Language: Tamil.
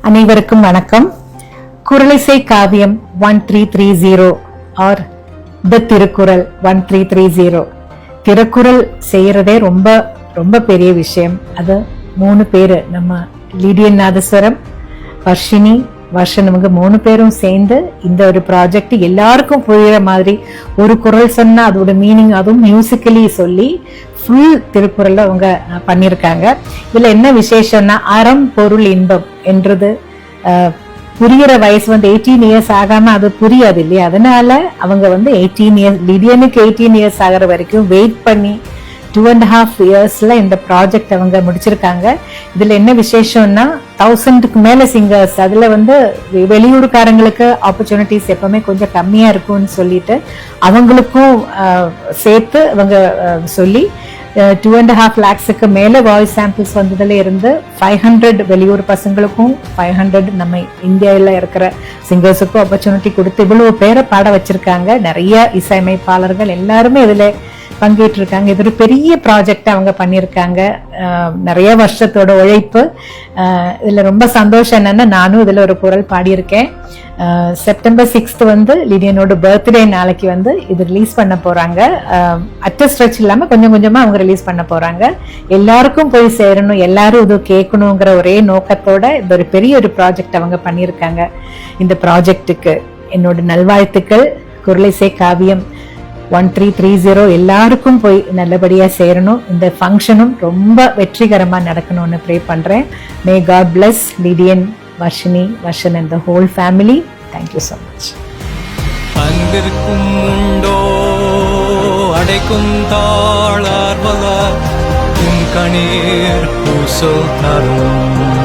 அனைவருக்கும் வணக்கம். குறளிசை காவியம் 1330 ஆர் த திருக்குறள் 1330. திருக்குறள் செய்யறதே ரொம்ப ரொம்ப பெரிய விஷயம். அது 3 பேரு, நம்ம லிடியன் நாதஸ்வரம், வர்ஷினி, வர்ஷன், இவங்க 3 பேரும் சேர்ந்து இந்த ஒரு ப்ராஜெக்ட் எல்லாருக்கும் புரியுற மாதிரி ஒரு குறள் சொன்னா அதோட மீனிங் அதுவும் மியூசிக்கலி சொல்லி ஃபுல் திருக்குறள் அவங்க பண்ணியிருக்காங்க. இதுல என்ன விசேஷம்னா அறம் பொருள் இன்பம் என்றது புரியுற வயசு 18 இயர்ஸ் ஆகாம அது புரியாது இல்லையா. அதனால அவங்க 18 இயர்ஸ், லிடியனுக்கு 18 இயர்ஸ் ஆகிற வரைக்கும் வெயிட் பண்ணி 2.5 இயர்ஸ்ல இந்த ப்ராஜெக்ட் அவங்க முடிச்சிருக்காங்க. இதுல என்ன விசேஷம்னா 1000க்கு மேல சிங்கர்ஸ், அதுல வெளியூருக்காரங்களுக்கு ஆப்பர்ச்சுனிட்டிஸ் எப்பவுமே கொஞ்சம் கம்மியா இருக்கும்னு சொல்லிட்டு அவங்களுக்கும் சேர்த்து அவங்க சொல்லி 2.5 lakhsக்கு மேல வாய்ஸ் சாம்பிள்ஸ் வந்ததுல இருந்து 500 வெளியூர் பசங்களுக்கும் 500 நம்ம இந்தியாவில இருக்கிற சிங்கர்ஸுக்கும் ஆப்பர்ச்சுனிட்டி கொடுத்து இவ்வளவு பேரை பாட வச்சிருக்காங்க. நிறைய இசையமைப்பாளர்கள் எல்லாருமே இதுல பங்கேற்று இருக்காங்க. இது ஒரு பெரிய ப்ராஜெக்ட் அவங்க பண்ணியிருக்காங்க. நிறைய வருஷத்தோட உழைப்பு. இதுல ரொம்ப சந்தோஷம் என்னன்னா நானும் இதுல ஒரு குறள் பாடியிருக்கேன். செப்டம்பர் 6th லிடியனோட பர்த்டே நாளைக்கு இது ரிலீஸ் பண்ண போறாங்க. அட்ட ஸ்ட்ரெச் இல்லாம கொஞ்சம் கொஞ்சமா அவங்க ரிலீஸ் பண்ண போறாங்க. எல்லாருக்கும் போய் சேரணும், எல்லாரும் இது கேட்கணுங்கிற ஒரே நோக்கத்தோட இந்த ஒரு பெரிய ஒரு ப்ராஜெக்ட் அவங்க பண்ணியிருக்காங்க. இந்த ப்ராஜெக்டுக்கு என்னோட நல்வாழ்த்துக்கள். குறளிசை காவியம் 1330 எல்லாருக்கும் போய் நல்லபடியா சேரணும். இந்த ஃபங்க்ஷனும் ரொம்ப வெற்றிகரமா நடக்கணும்னு ப்ரே பண்றேன். May god bless Lydian, Varshini, Varshan and the whole family. Thank you so much. அன்பிற்கும் உண்டோ அடைக்கும் தாளார்வலர் உன் கணீர் பூசோ தரும்